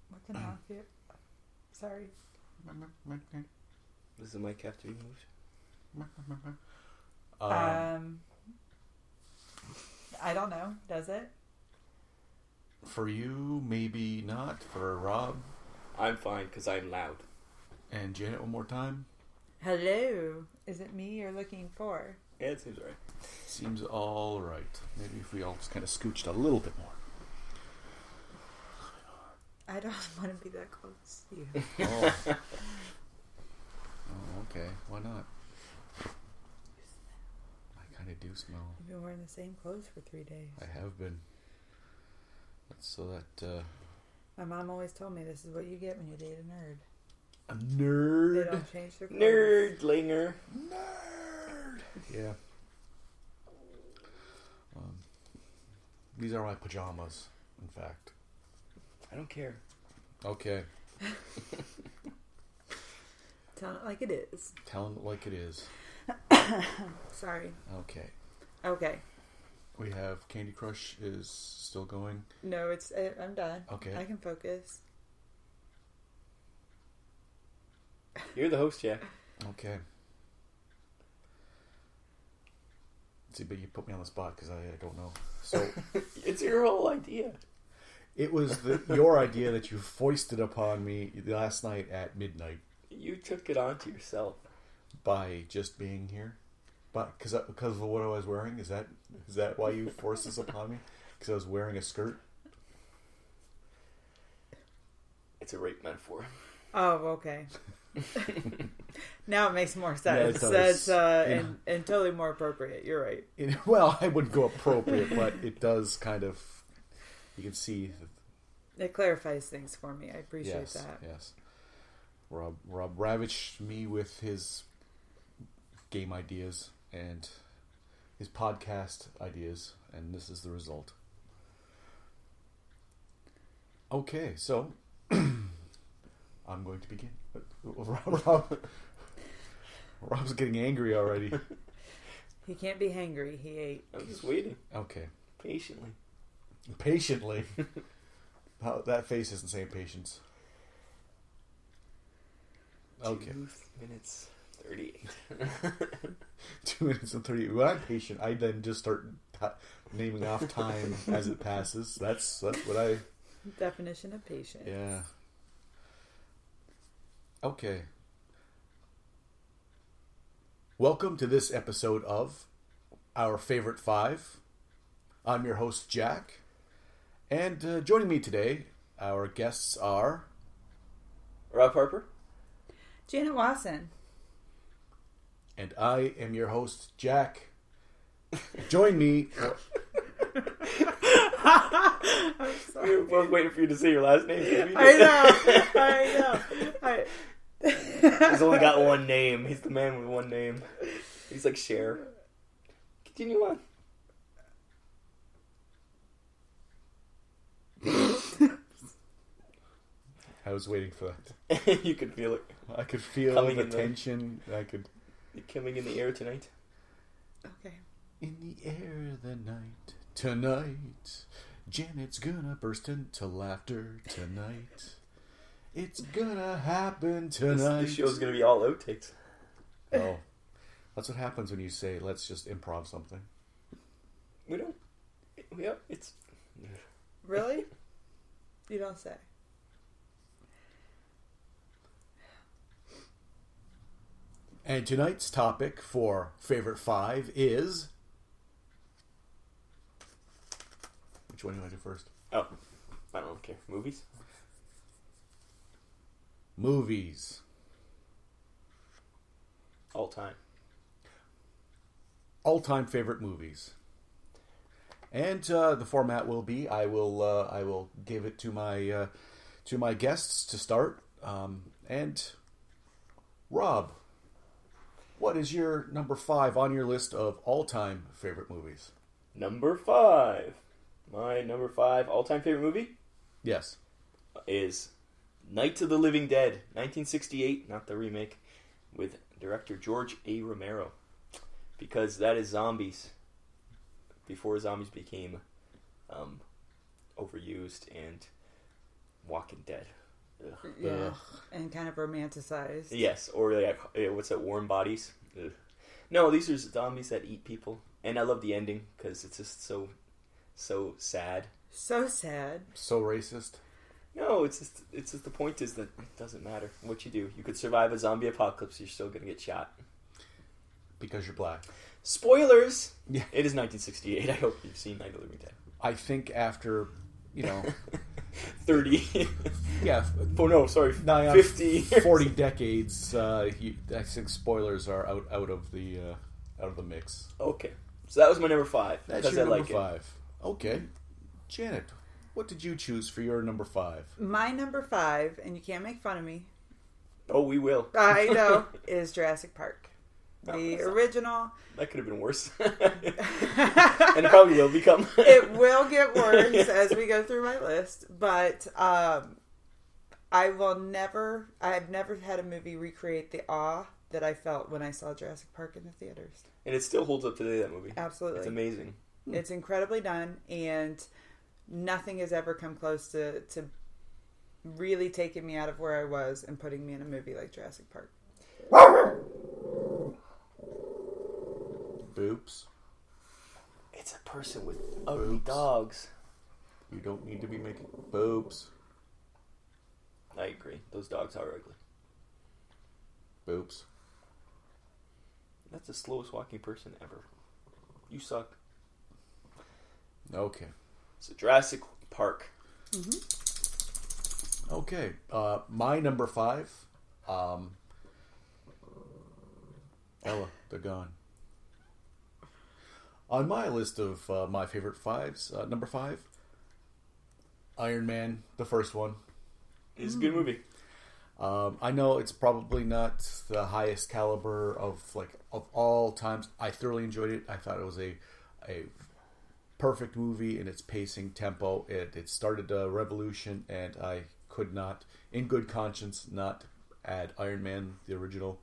What can knock you? Sorry. Does the mic have to be moved? I don't know. Does it? For you, maybe not. For Rob. I'm fine because I'm loud. And Janet, one more time. Hello. Is it me you're looking for? Yeah, it seems right. Seems all right. Maybe if we all just kind of scooched a little bit more. I don't want to be that close to you. Oh. Oh, okay. Why not? I kind of do smell. You've been wearing the same clothes for 3 days. I have been. So that, My mom always told me this is what you get when you date a nerd. a nerd. They don't change their clothes. Nerdlinger. Nerd. Yeah. These are my pajamas, in fact. I don't care. Okay. Tell it like it is. Telling it like it is. Sorry. Okay. Okay. We have Candy Crush is still going. No, I'm done. Okay. I can focus. You're the host, Jack. Okay. See, but you put me on the spot because I don't know. So It's your whole idea. it was your idea that you foisted upon me last night at midnight You took it onto yourself. by just being here. But because of what I was wearing, is that why you forced this upon me? Because I was wearing a skirt. It's a rape metaphor. Oh, okay. Now it makes more sense. Yeah, it does. That's and totally more appropriate. You're right. Well, I wouldn't go appropriate, but it does kind of. You can see. It clarifies things for me. I appreciate Yes, that. yes. Rob ravished me with his game ideas and his podcast ideas, and this is the result. Okay, so I'm going to begin. Rob's getting angry already. He can't be hangry. He ate. I'm just waiting. Okay. Patiently. Patiently. That face isn't saying patience. Okay. 2 minutes 38. 2 minutes and 30. Well, I'm patient. I then just start naming off time as it passes. That's what I... Definition of patience. Yeah. Okay. Welcome to this episode of Our Favorite 5. I'm your host, Jack. And joining me today, our guests are... Rob Harper. Janet Wasson. And I am your host, Jack. Join me... I'm sorry. We were both waiting for you to say your last name. I know. He's only got one name. He's the man with one name. He's like Cher. Continue on. I was waiting for that. You could feel it. I could feel Coming the in the- tension. I could... Coming in the air tonight. Okay. In the air of the night, tonight, Janet's gonna burst into laughter tonight. It's gonna happen tonight. This show's gonna be all outtakes. Oh, that's what happens when you say, let's just improv something. We don't. Yeah, it's. Really? You don't say. And tonight's topic for Favorite 5 is... Which one do you want to do first? Oh, I don't care. Movies? Movies. All time. All-time favorite movies. And the format will be I will give it to my guests to start. And Rob, what is your number 5 on your list of all-time favorite movies? Number 5. My number 5 all-time favorite movie Yes. is Night of the Living Dead, 1968, not the remake, with director George A. Romero. Because that is zombies. Before zombies became overused and Walking Dead. Ugh. Yeah, Ugh. and kind of romanticized. Yes, or like what's that? Warm Bodies. Ugh. No, these are zombies that eat people, and I love the ending because it's just so sad. So sad. So racist. No, it's just the point is that it doesn't matter what you do. You could survive a zombie apocalypse. You're still gonna get shot Because you're black. Spoilers. Yeah. It is 1968. I hope you've seen Night of the Living Dead. I think after, 30. yeah, Oh no, sorry, nigh 50 years. 40 decades. I think spoilers are out of the mix. Okay, so that was my number 5. That's because your I number like 5. It. Okay, Janet, what did you choose for your number 5? My number 5, and you can't make fun of me. Oh, we will. I know, is Jurassic Park. Oh, The that's not- original. That could have been worse, and it probably will become. It will get worse as we go through my list, but I have never had a movie recreate the awe that I felt when I saw Jurassic Park in the theaters. And it still holds up today. That movie, Absolutely, it's amazing. It's incredibly done, and nothing has ever come close to really taking me out of where I was and putting me in a movie like Jurassic Park. Boops. It's a person with ugly dogs. You don't need to be making boobs. I agree. Those dogs are ugly. Boops. That's the slowest walking person ever. You suck. Okay. So Jurassic Park. Mm-hmm. Okay. My number 5. Ella, they're gone. On my list of my favorite 5s, number 5, Iron Man, the first one. It's a good movie. I know it's probably not the highest caliber of all times. I thoroughly enjoyed it. I thought it was a perfect movie in its pacing, tempo. It started a revolution, and I could not, in good conscience, not add Iron Man, the original,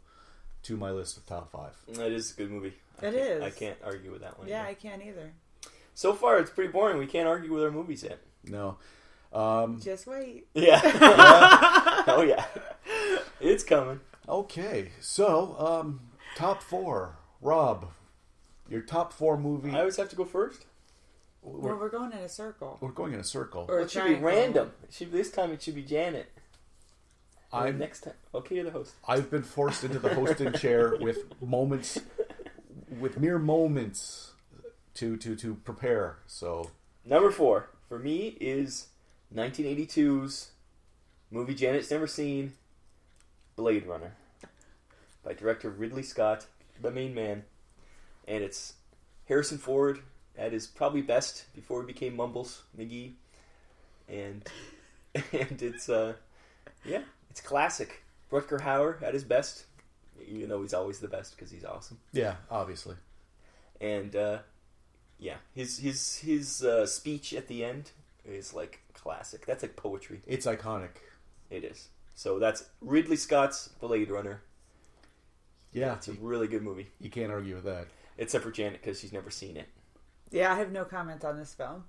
to my list of top 5. It is a good movie. It is. I can't argue with that one. Yeah, either. I can't either. So far, it's pretty boring. We can't argue with our movies yet. No. Just wait. Yeah. Oh, yeah. It's coming. Okay, so top 4. Rob, your top 4 movie. I always have to go first. Well, we're going in a circle. We're going in a circle. Or- Well, it should be triangle. random. This time it should be Janet. I'm Next time. Okay, you're the host. I've been forced into the hosting chair with mere moments to prepare. So Number 4 for me is 1982's movie Janet's never seen, Blade Runner, by director Ridley Scott, the main man, and it's Harrison Ford at his probably best before he became Mumbles McGee, and it's it's classic. Rutger Hauer at his best, even though he's always the best because he's awesome. yeah, obviously. And his speech at the end is like classic. That's like poetry. It's iconic. It is. So that's Ridley Scott's Blade Runner. Yeah, It's a really good movie. you can't argue with that. Except for Janet because she's never seen it. Yeah, I have no comment on this film.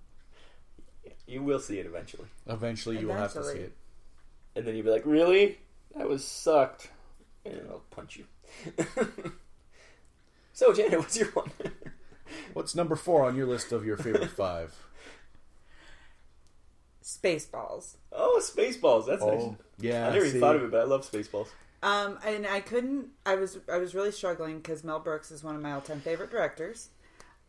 You will see it eventually. Eventually, you will have to see Eventually. it. And then you'll be like, really? That was sucked. And I'll punch you. So, Janet, what's your one? What's number 4 on your list of your favorite 5? Spaceballs. Oh, Spaceballs. That's nice. Yeah. I never even thought of it, but I love Spaceballs. And I couldn't. I was really struggling because Mel Brooks is one of my all-time favorite directors.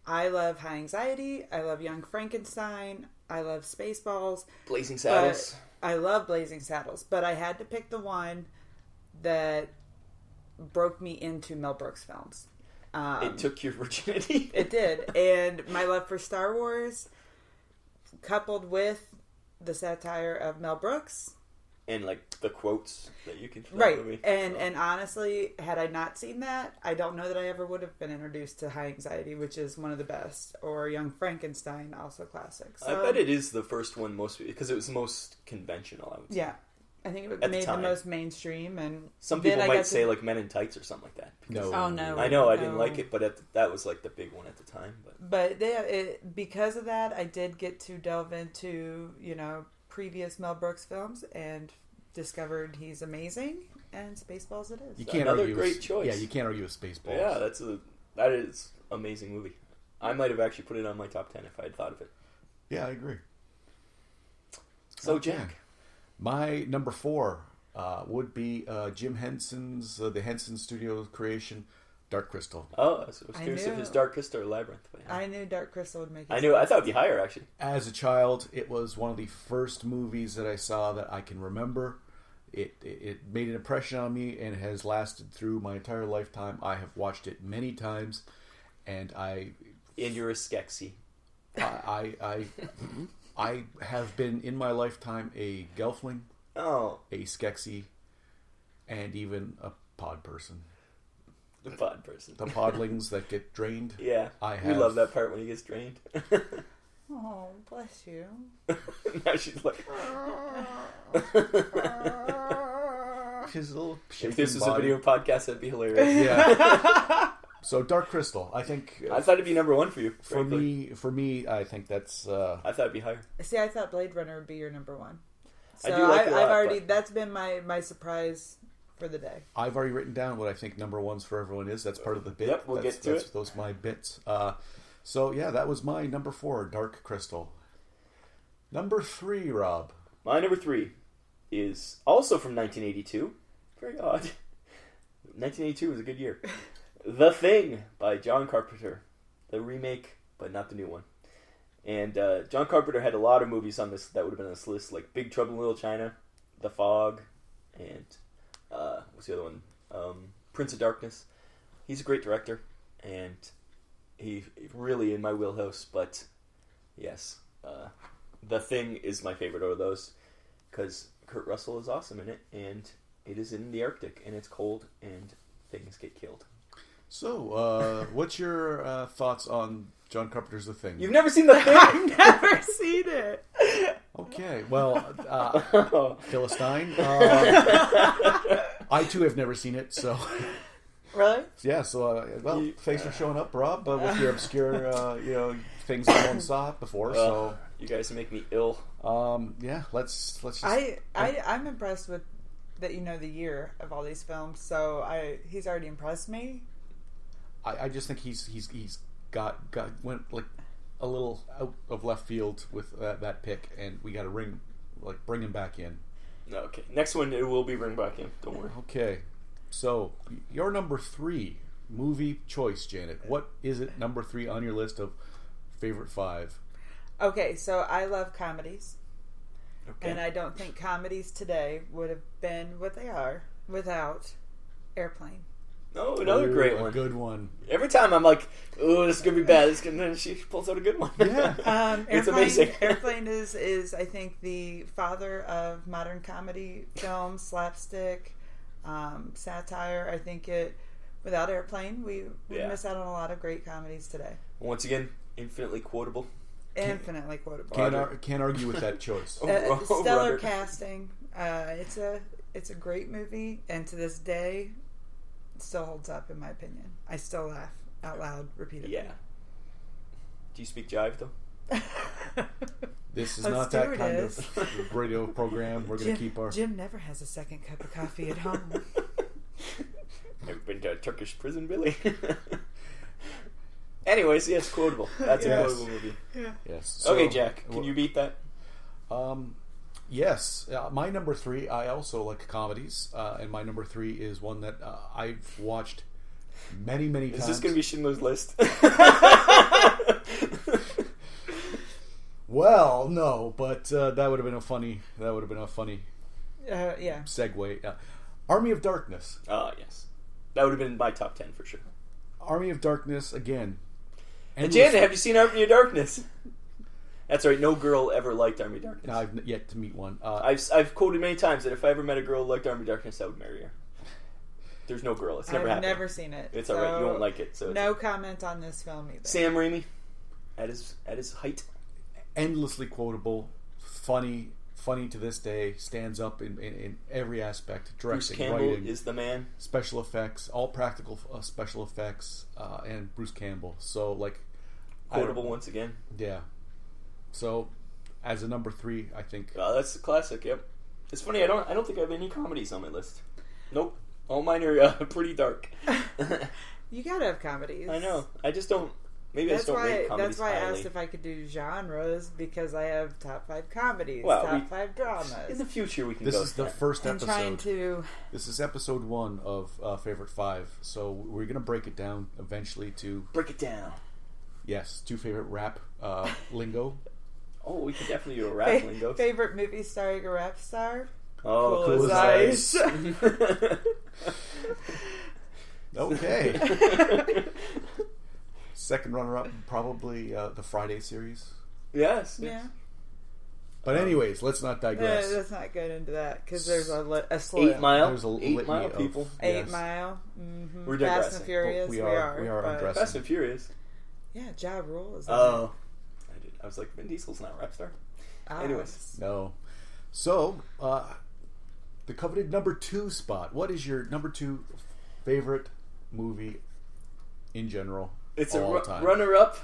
I love High Anxiety. I love Young Frankenstein. I love Spaceballs. Blazing Saddles. I love Blazing Saddles, but I had to pick the one that broke me into Mel Brooks films. It took your virginity. It did, and my love for Star Wars, coupled with the satire of Mel Brooks, And like the quotes that you can right? from the movie. And honestly, had I not seen that, I don't know that I ever would have been introduced to High Anxiety, which is one of the best, or Young Frankenstein, also classic. So, I bet it is the first one most because it was the most conventional. I would say. Yeah, I think it the made the time. most mainstream, and Some then people I might got say to- like Men in Tights or something like that. No. Oh no! I know I didn't no. like it, but that was like the big one at the time. But But because of that, I did get to delve into, previous Mel Brooks films and discovered he's amazing, and Spaceballs it is. You can't Another argue great with, choice. Yeah, you can't argue with Spaceballs. Yeah, that is amazing movie. I might have actually put it on my top 10 if I had thought of it. Yeah, I agree. So, Okay. Jack. My number 4 would be Jim Henson's, the Henson Studios creation, Dark Crystal. Oh, I was I curious if knew- it's Dark Crystal or Labyrinth. But yeah. I knew Dark Crystal would make it. I thought it'd be higher, actually. As a child, it was one of the first movies that I saw that I can remember. It made an impression on me and has lasted through my entire lifetime. I have watched it many times, and And you're a Skeksis. I have been in my lifetime a Gelfling, Oh, a Skeksis, and even a pod person. the pod person. The podlings that get drained. Yeah, I we have- love that part when he gets drained. Oh, bless you. Now she's like, His little if this shaking was a body. video podcast, that'd be hilarious. Yeah. So Dark Crystal, I think I thought it'd be number 1 for you. for frankly. me, I think that's. I thought it'd be higher. See, I thought Blade Runner would be your number 1. So I do like it a lot, I've already. but- That's been my surprise for the day. I've already written down what I think number 1s for everyone is. That's part of the bit. Yep, we'll that's, get to that's, it. Those are my bits. So yeah, that was my number 4, Dark Crystal. Number 3, Rob. My number 3 is also from 1982. Very odd. 1982 was a good year. The Thing by John Carpenter. The remake, but not the new one. And John Carpenter had a lot of movies on this that would have been on this list, like Big Trouble in Little China, The Fog, and what's the other one? Prince of Darkness. He's a great director, and he really in my wheelhouse. But yes, The Thing is my favorite of those because Kurt Russell is awesome in it, and it is in the Arctic, and it's cold, and things get killed. So, what's your thoughts on John Carpenter's The Thing? You've never seen The Thing? I've never seen it. Okay, well, Philistine. I too have never seen it, so Really? yeah. So, thanks for showing up, Rob, with your obscure, things that no one saw before. So, you guys make me ill. yeah, let's just. I'm impressed with that. You know the year of all these films, so he's already impressed me. I just think he's got went like a little out of left field with that pick, and we got to bring him back in. Okay, next one it will be bring back in. Don't worry. Okay, so your number 3 movie choice, Janet. What is it? Number 3 on your list of favorite 5? Okay, so I love comedies, Okay. and I don't think comedies today would have been what they are without Airplane. Oh, another great a one. good one. Every time I'm like, "Oh, this is gonna be bad." And then she pulls out a good one. Yeah. It's Airplane, amazing. Airplane is I think the father of modern comedy films, slapstick, satire. I think without Airplane, we miss out on a lot of great comedies today. Once again, infinitely quotable. Infinitely quotable. Can't argue with that choice. Stellar Robert. casting. It's a great movie, and to this day, it still holds up in my opinion. I still laugh out loud repeatedly. Yeah. Do you speak jive though? This is A not that kind stewardess. of radio program. We're going to keep our. Jim never has a second cup of coffee at home. Ever been to a Turkish prison, Billy? Anyways, yes, quotable. That's Yes. a quotable movie. Yes. Okay, So, Jack, can you beat that? Yes, my number 3. I also like comedies, and my number 3 is one that I've watched many times. Is this going to be Schindler's List? Well, no, but that would have been a funny. Yeah. Segue. Army of Darkness. Yes. That would have been my top 10 for sure. Army of Darkness again. And Janet, have you seen Army of Darkness? That's right. No girl ever liked Army of Darkness. No, I've yet to meet one. I've quoted many times that if I ever met a girl who liked Army of Darkness, I would marry her. There's no girl. It's never I've happened. never seen it. It's alright. You won't like it. So No comment on this film either. Sam Raimi, at his height. Endlessly quotable, funny to this day. Stands up in every aspect. Bruce Directing, Campbell writing, is the man. special effects, all practical special effects, and Bruce Campbell. So Quotable once again. Yeah. So as a number 3, I think. That's a classic. Yep. It's funny. I don't think I have any comedies on my list. Nope. All mine are pretty dark. You gotta have comedies. I know. I just don't. Maybe I just don't rate comedies That's why I highly. asked if I could do genres, because I have top 5 comedies, Well, top 5 dramas. In the future, we can This go. is the first I'm episode. trying to. This is episode 1 of Favorite 5. So we're going to break it down eventually to, Break it down. yes, 2 favorite rap lingo. Oh, we could definitely do a rap lingo. Favorite movie starring a rap star? Oh, Cool as ice. Okay. Second runner-up, probably the Friday series. Yes. Yeah. But anyways, let's not digress. Let's not get into that, because there's a slim. 8 Mile. There's a 8 litany Mile of- people. 8 Yes. Mile. Mm-hmm. We're Fast digressing. and Furious. We are but- digressing. Fast and Furious. Yeah, Ja Rule is in Oh. I was like, Vin Diesel's not a rap star. it. anyways. No. So, the coveted number 2 spot. What is your number 2 favorite movie in general? It's all a time? runner-up.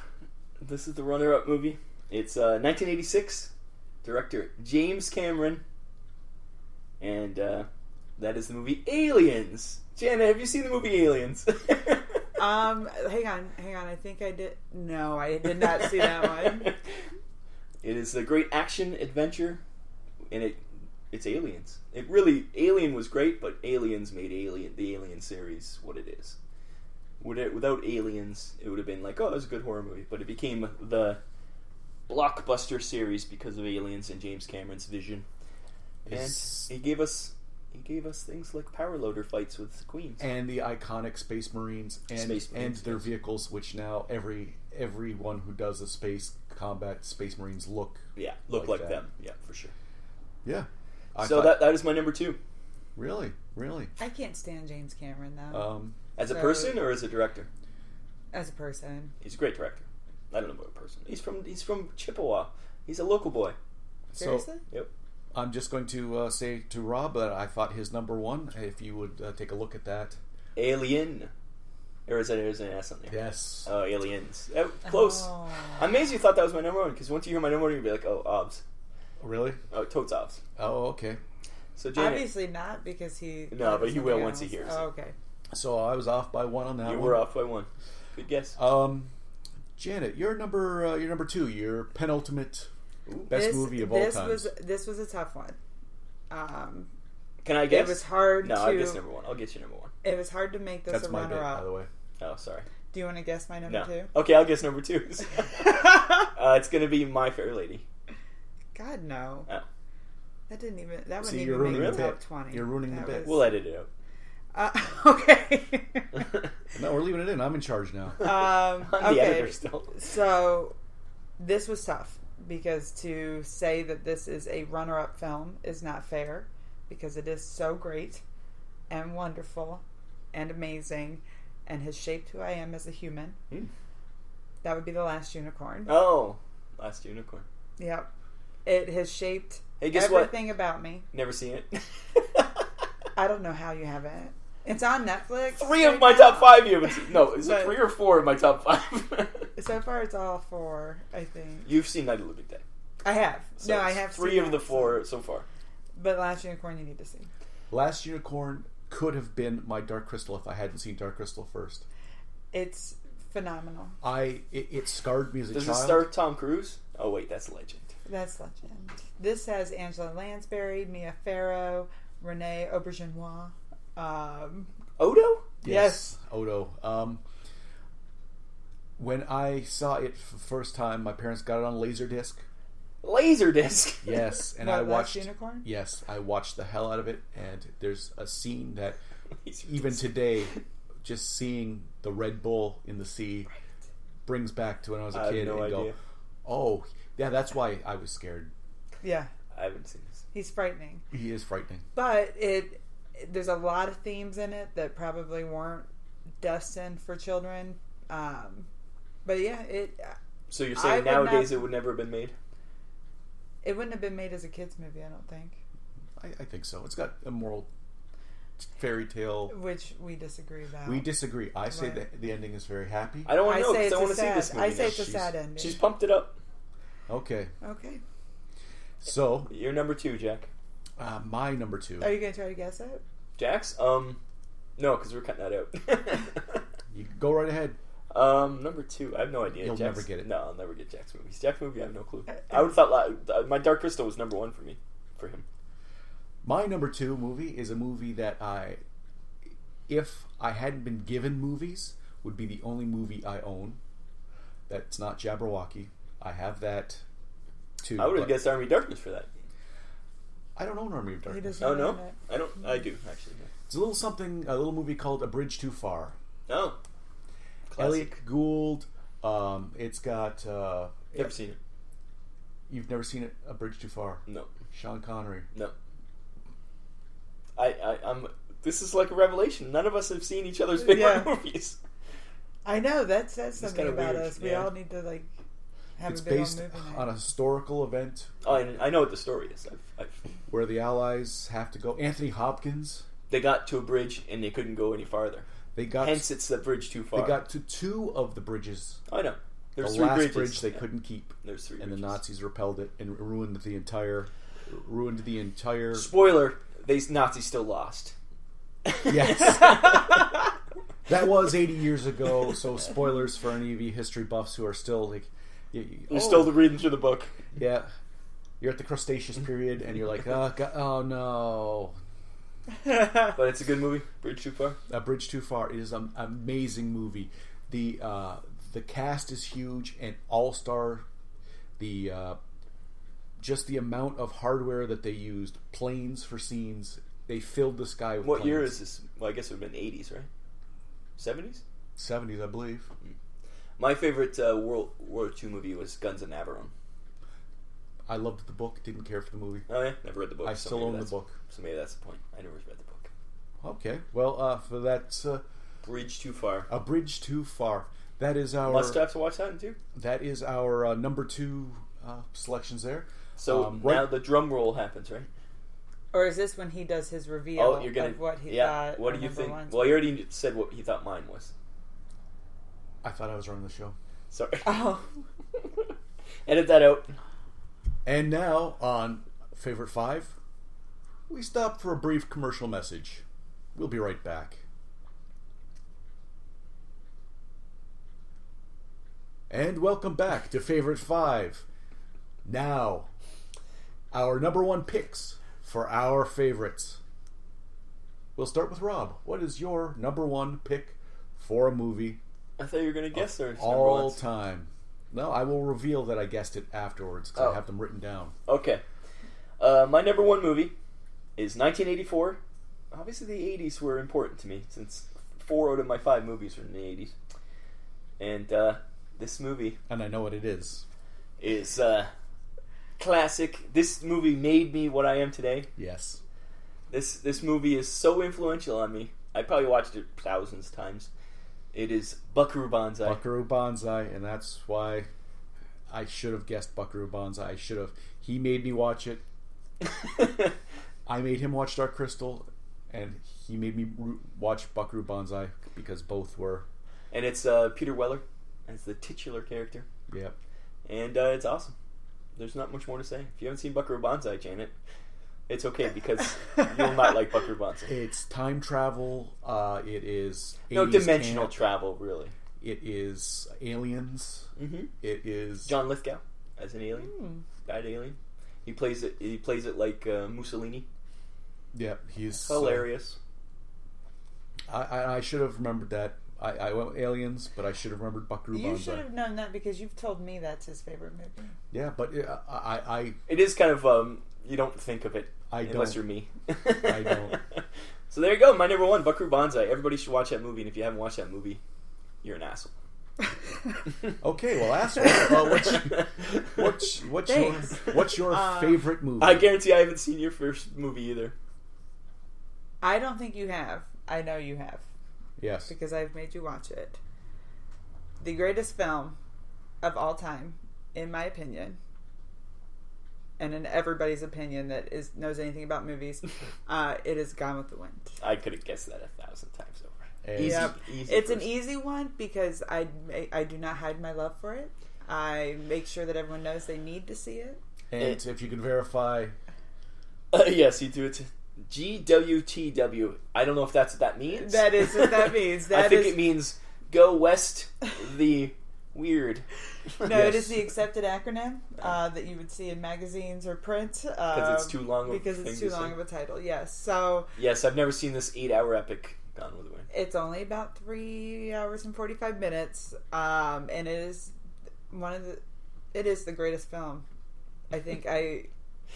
This is the runner-up movie. It's 1986. Director James Cameron. And that is the movie Aliens. Jana, have you seen the movie Aliens? Hang on. I think I did. No, I did not see that one. It is a great action adventure, and it's aliens. Alien was great, but Aliens made the Alien series what it is. Without Aliens, it would have been like, oh, it was a good horror movie, but it became the blockbuster series because of Aliens and James Cameron's vision. And he gave us things like power loader fights with queens and the iconic Space Marines and their vehicles, which now everyone who does a space combat Space Marines look like that. them. Yeah, for sure. Yeah. So that is my number 2. Really. I can't stand James Cameron though. As a person or as a director? As a person. He's a great director. I don't know about a person. He's from Chippewa. He's a local boy. Seriously? Yep. I'm just going to say to Rob that I thought his number 1, if you would take a look at that. Alien. Or is it an S on there? Yes. Oh, Aliens. Close. Oh. I'm amazed you thought that was my number 1, because once you hear my number 1, you'll be like, oh, Obs. Really? Oh, totes Obs. Oh, okay. So Janet, Obviously not, because he. No, but he will something once he else. hears Oh, it. okay. So I was off by 1 on that you one. were off by 1. Good guess. Janet, you're number 2. Your penultimate best movie of all time. This was a tough one. Can I guess? It was hard No, to. I guess number 1. I'll guess you number 1. It was hard to make this That's a my bit, runner-up. by the way. Oh, sorry. Do you want to guess my number No. 2? Okay, I'll guess number 2. It's going to be My Fair Lady. God no. Oh. That didn't even. That See, wouldn't you're even make ruining the the top bit. 20. You're ruining the That bit. was- We'll edit it out. Okay. No, we're leaving it in. I'm in charge now. I'm the okay. editor still. So this was tough, because to say that this is a runner-up film is not fair, because it is so great and wonderful and amazing and has shaped who I am as a human. That would be The Last Unicorn. Oh, Last Unicorn. Yep. It has shaped Hey, guess everything about me. Never seen it. I don't know how you haven't. It's on Netflix. 3 of right my now. top 5 you haven't seen. No, is it But- 3 or 4 of my top 5? So far, it's all 4, I think. You've seen Night of the Living Dead. I have. So no, I it's have 3 seen of the that, 4 so far. But Last Unicorn, you need to see. Last Unicorn could have been my Dark Crystal if I hadn't seen Dark Crystal first. It's phenomenal. It scarred me as a Does child. it star Tom Cruise? Oh, wait, that's Legend. That's legend. This has Angela Lansbury, Mia Farrow, Renee Auberjonois. Odo? Yes. Odo. When I saw it for the first time, my parents got it on Laserdisc. Laserdisc. Yes, and What, I Last watched. Unicorn? Yes, I watched the hell out of it, and there's a scene that Laserdisc. even today, just seeing the Red Bull in the sea brings back to when I was a I kid have no and idea. go, oh, yeah, that's why I was scared. Yeah. I haven't seen this. He's frightening. He is frightening. But there's a lot of themes in it that probably weren't destined for children. But yeah, So you're I saying would nowadays not- it would never have been made? it wouldn't have been made as a kid's movie, I don't think. I think so. It's got a moral fairy tale. Which we disagree about. We disagree. I say Right. that the ending is very happy. I don't want I to know say because it's I a want to see sad. this movie. I say now. it's a sad ending. She's pumped it up. Okay. Okay. So, Your number 2, Jack. my number 2. Are you going to try to guess it? Jack's? No, because we're cutting that out. You go right ahead. Number 2, I have no idea. You'll never get it. No, I'll never get Jack's movies. Jack's movie, I have no clue. I would have thought my Dark Crystal was number 1 for him. My number 2 movie is a movie that if I hadn't been given movies, would be the only movie I own. That's not Jabberwocky. I have that too. I would have guessed Army of Darkness for that. I don't own Army of He Darkness. doesn't Oh, no? own it. I don't. I do, actually. No. It's a little movie called A Bridge Too Far. Oh. Elliot Classic. Gould. It's got. Never seen it. You've never seen it? A Bridge Too Far. No. Sean Connery. No. I'm. This is like a revelation. None of us have seen each other's favorite Yeah. movies. I know, that says something kinda about weird, us. We yeah. all need to, like, have It's a big based old movie night. on a historical event Oh, and I know what the story is. where the Allies have to go. Anthony Hopkins. They got to a bridge and they couldn't go any farther. They got. Hence, it's the bridge too far. They got to 2 of the bridges. I know. There's The 3 last bridges. bridge they Yeah. couldn't keep, There's 3 and the bridges. Nazis repelled it and ruined the entire. Spoiler: these Nazis still lost. Yes, that was 80 years ago. So spoilers for any of you history buffs who are still like, You're still reading through the book. yeah. You're at the Cretaceous period, and you're like, oh no, But it's a good movie. Bridge Too Far. A Bridge Too Far. It is an amazing movie. The cast is huge and all-star. Just the amount of hardware that they used, planes for scenes. They filled the sky with What year planes. is this? Well, I guess it would have been 80s, right? 70s? 70s, I believe. My favorite World War II movie was Guns of Navarone. I loved the book, didn't care for the movie. Oh, yeah? Never read the book. I so still maybe own the that's- book. So maybe that's the point. I never read the book. Okay, well, for that, Bridge Too Far. A Bridge Too Far. That is our Must have to watch that too. That is our number 2 selections there. So right- now the drum roll happens, right? Or is this when he does his reveal Oh, you're gonna. of what he yeah. thought? What do our you number think? ones Well, were? you already said what he thought mine was. I thought I was running the show. Sorry. Oh. Edit that out. And now on Favorite 5, we stop for a brief commercial message. We'll be right back. And welcome back to Favorite 5. Now, our number 1 picks for our favorites. We'll start with Rob. What is your number 1 pick for a movie I thought you were gonna guess their number all ones. time? No, I will reveal that I guessed it afterwards because Oh. I have them written down. Okay. My number 1 movie is 1984. Obviously, the 80s were important to me since 4 out of my 5 movies were in the 80s. And this movie And I know what it is. is classic. This movie made me what I am today. Yes. This movie is so influential on me. I probably watched it thousands of times. It is Buckaroo Banzai. Buckaroo Banzai, and that's why I should have guessed Buckaroo Banzai. I should have. He made me watch it. I made him watch Dark Crystal, and he made me watch Buckaroo Banzai because both were. And it's Peter Weller as the titular character. Yeah. And it's awesome. There's not much more to say. If you haven't seen Buckaroo Banzai, Janet, it's okay because you'll not like Buckaroo Banzai. It's time travel. It is No 80s dimensional camp. travel, really. It is aliens. Mm-hmm. It is John Lithgow as an alien, bad alien. He plays it. He plays it like Mussolini. Yeah, he's Hilarious. I should have remembered that. I went with aliens, but I should have remembered Buckaroo You Banzai. should have known that because you've told me that's his favorite movie. Yeah, but I It is kind of you don't think of it unless don't. you're me. I don't. So there you go. My number 1, Buckaroo Banzai. Everybody should watch that movie, and if you haven't watched that movie, you're an asshole. Okay, well, asshole. What's your favorite movie? I guarantee I haven't seen your first movie either. I don't think you have. I know you have Yes. because I've made you watch it. The greatest film of all time, in my opinion, and in everybody's opinion that knows anything about movies, it is Gone with the Wind. I could have guessed that 1,000 times over. And Easy, Yep. easy It's an first. easy one because I do not hide my love for it. I make sure that everyone knows they need to see it. And if you can verify... Yes, you do it. GWTW. I don't know if that's what that means. That is what that means. I think it means go west the weird. No, Yes. it is the accepted acronym that you would see in magazines or print. Because it's too long. Because it's too long of a title, yes. So yes, I've never seen this 8-hour epic Gone with the Wind. it's only about 3 hours and 45 minutes, and it is it is the greatest film I think I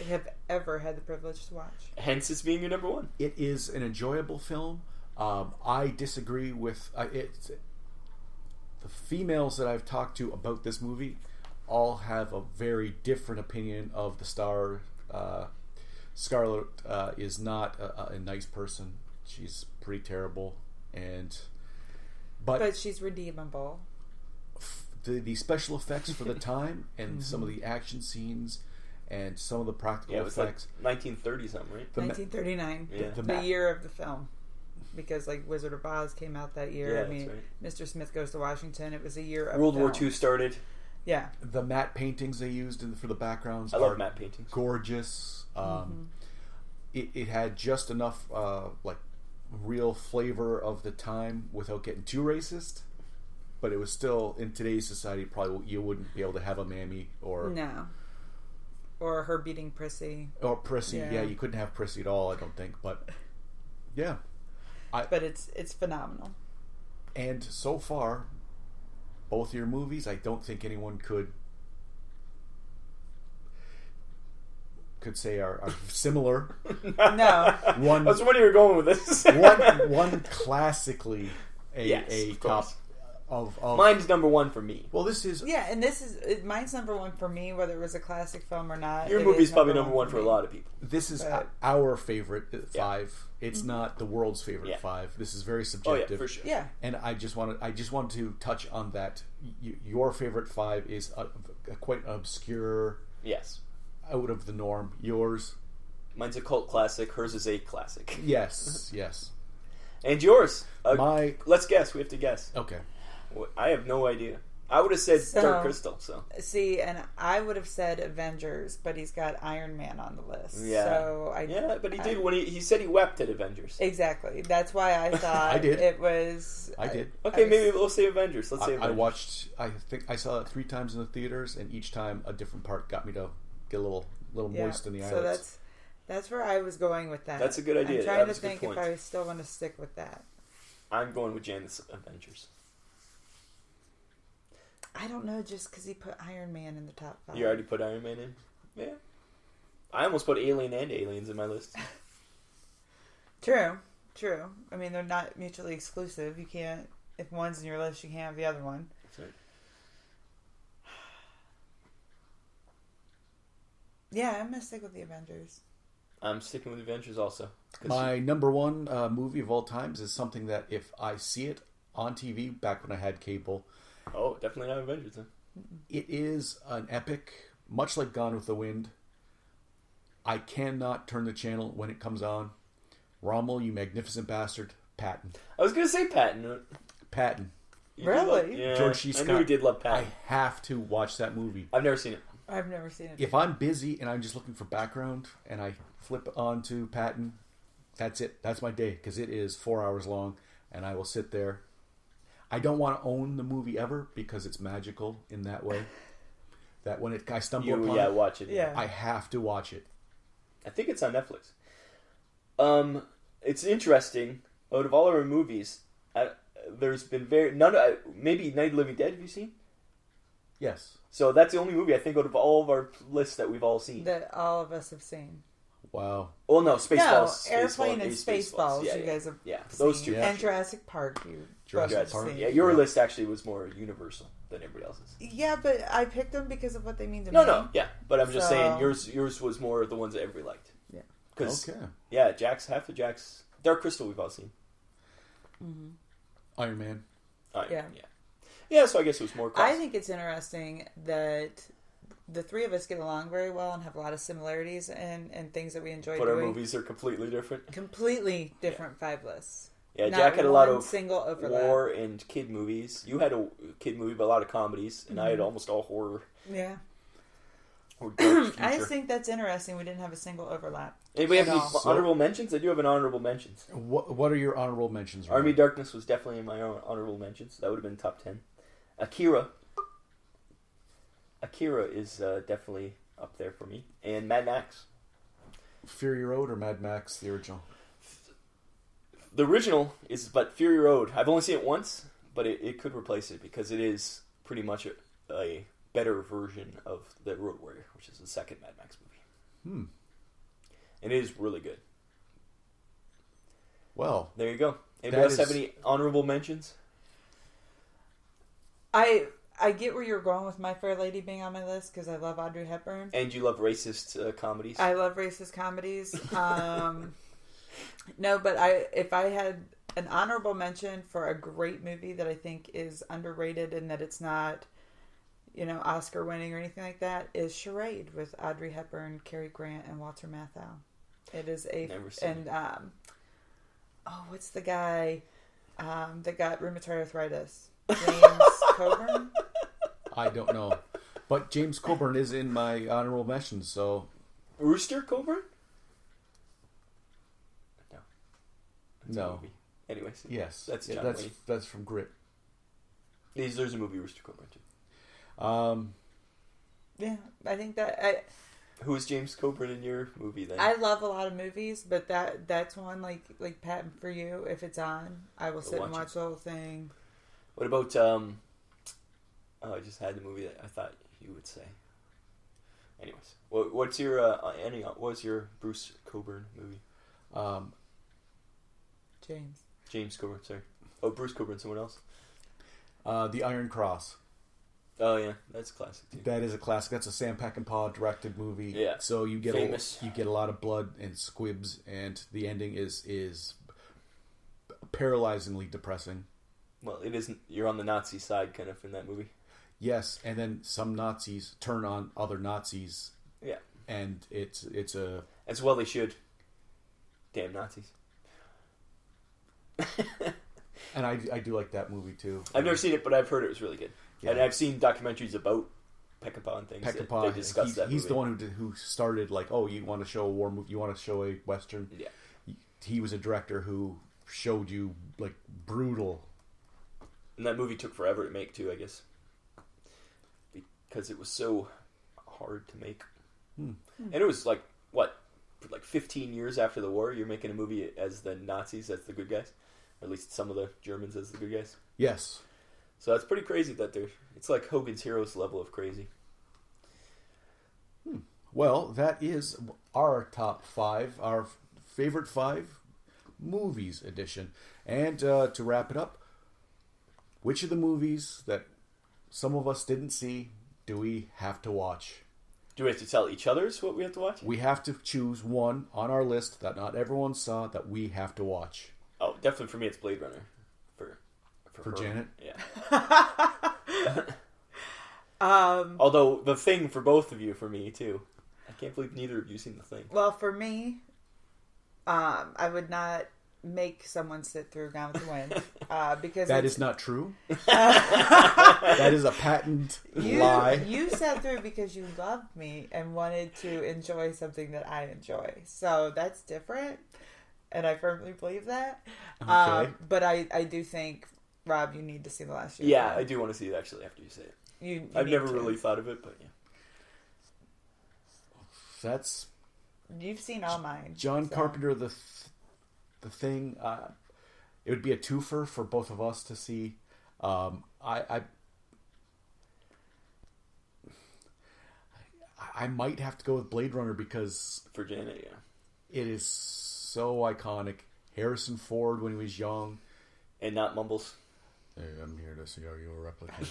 have ever had the privilege to watch. Hence, it's being your number one. It is an enjoyable film. I disagree with it. The females that I've talked to about this movie all have a very different opinion of the star. Scarlett is not a nice person. She's pretty terrible, but she's redeemable. The special effects for the time and some of the action scenes and some of the practical it was effects. like 1930 something, right? 1939, Yeah. the year of the film. Because like Wizard of Oz came out that year. Yeah, I mean, that's Mr. Smith Goes to Washington. It was a year of World War film. II started. Yeah, The matte paintings they used for the backgrounds I are love matte paintings. gorgeous. It had just enough like real flavor of the time without getting too racist, but it was still, in today's society, probably you wouldn't be able to have a mammy or her beating Prissy. or Prissy. Yeah. Yeah, you couldn't have Prissy at all, I don't think. But yeah, But it's phenomenal. and so far, both your movies, I don't think anyone could say are similar. No, One, That's where you were going with this. one classically Yes, a of top course. of Mine's number one for me. well, this is yeah, and this is mine's number one for me, whether it was a classic film or not. Your it movie's is probably number one for a me. lot of people. this is But- our favorite five. It's not the world's favorite Yeah. five. This is very Oh subjective. yeah, for sure. Yeah, And I just wanted to touch on that. Your favorite five is quite obscure, Yes. out of the norm. Yours, Mine's a cult classic. Hers is a classic. yes. And yours? My Let's guess. We have to guess. okay. I have no idea. I would have said So- Dark Crystal. So see, and I would have said Avengers, but he's got Iron Man on the list. yeah, So but he did when he said he wept at Avengers. Exactly. That's why I thought I did. it was. I did. Okay, I was- maybe we'll say Avengers. Let's say I Avengers. watched. I think I saw it 3 times in the theaters, and each time a different part got me to get a little moist in the So eyelids. that's where I was going with that. That's a good idea. I'm trying That to was a good think if point. I still want to stick with that. I'm going with Janet's Avengers. I don't know, just because he put Iron Man in the top 5. You already put Iron Man in? Yeah. I almost put Alien and Aliens in my list. True. I mean, they're not mutually exclusive. You can't, if one's in your list, you can't have the other one. That's right. Yeah, I'm going to stick with the Avengers. I'm sticking with Avengers also. 'Cause My number one movie of all times is something that if I see it on TV back when I had cable, oh, definitely not Avengers then. it is an epic, much like Gone with the Wind. I cannot turn the channel when it comes on. Rommel, you magnificent bastard. Patton. I was going to say Patton. Patton. You do Really? love- yeah, George C. I Scott. knew he did love I Patton. have to watch that movie. I've never seen it. I've never seen it. If I'm busy and I'm just looking for background and I flip on to Patton, that's it. That's my day because it is 4 hours long and I will sit there. I don't want to own the movie ever because it's magical in that way. That when I stumble upon it, Watch it. Yeah. I have to watch it. I think it's on Netflix. It's interesting. Out of all our movies, there's been maybe Night of the Living Dead. Have you seen? Yes. So that's the only movie I think out of all of our lists that we've all seen. That all of us have seen. Wow. Oh no, Spaceballs. Airplane and Spaceballs. Yeah, you guys have those seen. two. Yeah. And Jurassic Park. You Jurassic both have Park. seen. Yeah, your Yeah. list actually was more universal than everybody else's. Yeah, but I picked them because of what they mean to me. No, yeah, but I'm just So- saying yours was more the ones that everybody liked. Yeah. Because Okay. half of Jack's Dark Crystal we've all seen. Iron Man. Yeah. So I guess it was more. I Classic. think it's interesting that the three of us get along very well and have a lot of similarities and things that we enjoy But doing. our movies are completely different. Completely different 5 lists. Yeah, Not Jack had a lot one of single overlap. war and kid movies. You had a kid movie, but a lot of comedies, and I had almost all horror. Yeah. or dark I future. just think that's interesting. We didn't have a single overlap. Anybody have at any all. honorable mentions? I do have an honorable mentions. What are your honorable mentions? Army Ryan? of Darkness was definitely in my honorable mentions. That would have been top 10. Akira is definitely up there for me. And Mad Max. Fury Road or Mad Max, the original? The original is but Fury Road. I've only seen it once, but it could replace it because it is pretty much a better version of the Road Warrior, which is the second Mad Max movie. And it is really good. Well, There you go. Anybody else have any honorable mentions? I get where you're going with My Fair Lady being on my list because I love Audrey Hepburn. And you love racist comedies? I love racist comedies. No, but if I had an honorable mention for a great movie that I think is underrated and that it's not, Oscar winning or anything like that, is Charade with Audrey Hepburn, Cary Grant, and Walter Matthau. It is Never seen it. What's the guy that got rheumatoid arthritis? James Coburn? I don't know. But James Coburn is in my honorable mentions, so... Rooster Coburn? No. That's a No. movie. Anyways. Yes. That's John Wayne. That's from Grit. There's a movie Rooster Coburn too. Yeah, I think that... Who is James Coburn in your movie then? I love a lot of movies, but that's one like Pat for you. If it's on, I will sit and watch the whole thing. What about I just had the movie that I thought you would say. Anyways, what's your what's your Bruce Coburn movie? James Coburn, sorry. Oh, Bruce Coburn, someone else. The Iron Cross. Oh yeah, that's a classic too. That is a classic. That's a Sam Peckinpah directed movie. Yeah, so you get famous. You get a lot of blood and squibs, and the ending is paralyzingly depressing. Well, it isn't. You're on the Nazi side, kind of, in that movie. Yes, and then some Nazis turn on other Nazis. Yeah, and it's a as well they should. Damn Nazis. And I do like that movie too. I've never seen it, but I've heard it was really good. Yeah. And I've seen documentaries about Peckinpah and things. Peckinpah, they discuss that movie. He's the one who started you want to show a war movie, you want to show a Western. Yeah. He was a director who showed you like brutal. And that movie took forever to make too, I guess, because it was so hard to make. And it was like 15 years after the war, you're making a movie as the Nazis as the good guys, or at least some of the Germans as the good guys. Yes. So that's pretty crazy that it's like Hogan's Heroes level of crazy. Well, that is our top 5, our favorite 5 movies edition. And to wrap it up, which of the movies that some of us didn't see do we have to watch? Do we have to tell each other's what we have to watch? We have to choose one on our list that not everyone saw that we have to watch. Oh, definitely for me it's Blade Runner. For Janet? Yeah. Although, The Thing for both of you, for me, too. I can't believe neither of you seen The Thing. Well, for me, I would not make someone sit through Gone with the Wind. Because that is not true. That is a patent lie. You sat through because you loved me and wanted to enjoy something that I enjoy. So that's different. And I firmly believe that. Okay. But I do think, Rob, you need to see The Last Year. Yeah, I do want to see it actually after you say it. You I've never really thought of it, but yeah. That's... You've seen all mine. John Carpenter, the Thing. It would be a twofer for both of us to see. I might have to go with Blade Runner because... For Janet, yeah. It is so iconic. Harrison Ford when he was young. And not Mumbles. Hey, I'm here to see are you a replicant?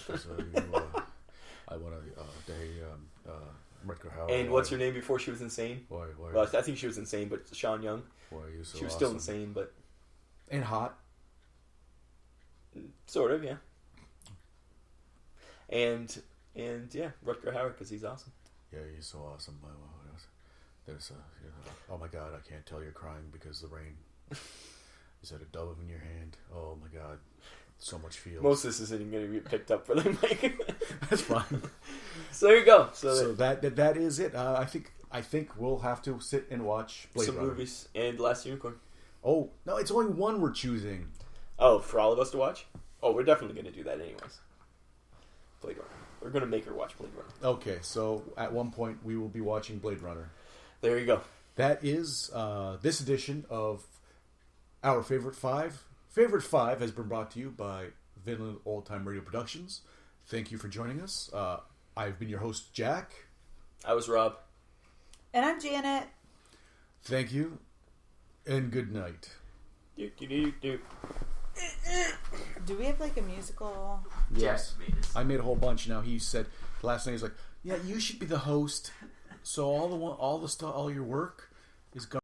I want to Rutger Hauer. And what's her name before she was insane? Why? Well, I think she was insane, but Sean Young. Why are you so she was awesome? still insane, but... And hot. Sort of, yeah. And yeah, Rutger Hauer, because he's awesome. Yeah, he's so awesome. There's oh my God, I can't tell you're crying because the rain. Is that a dove in your hand? Oh my God. So much feels. Most of this isn't going to be picked up for them, Mike. That's fine. So there you go. So that is it. I think we'll have to sit and watch Blade some Runner. movies and Last Unicorn. Oh no, it's only one we're choosing. Oh, for all of us to watch? Oh, we're definitely going to do that anyways. Blade Runner. We're going to make her watch Blade Runner. Okay, so at one point we will be watching Blade Runner. There you go. That is this edition of our Favorite Five. Favorite Five has been brought to you by Vinland Old Time Radio Productions. Thank you for joining us. I've been your host, Jack. I was Rob. And I'm Janet. Thank you, and good night. Do we have like a musical? Yes. I made a whole bunch. Now he said last night he's like, yeah, you should be the host. So all your work is gone.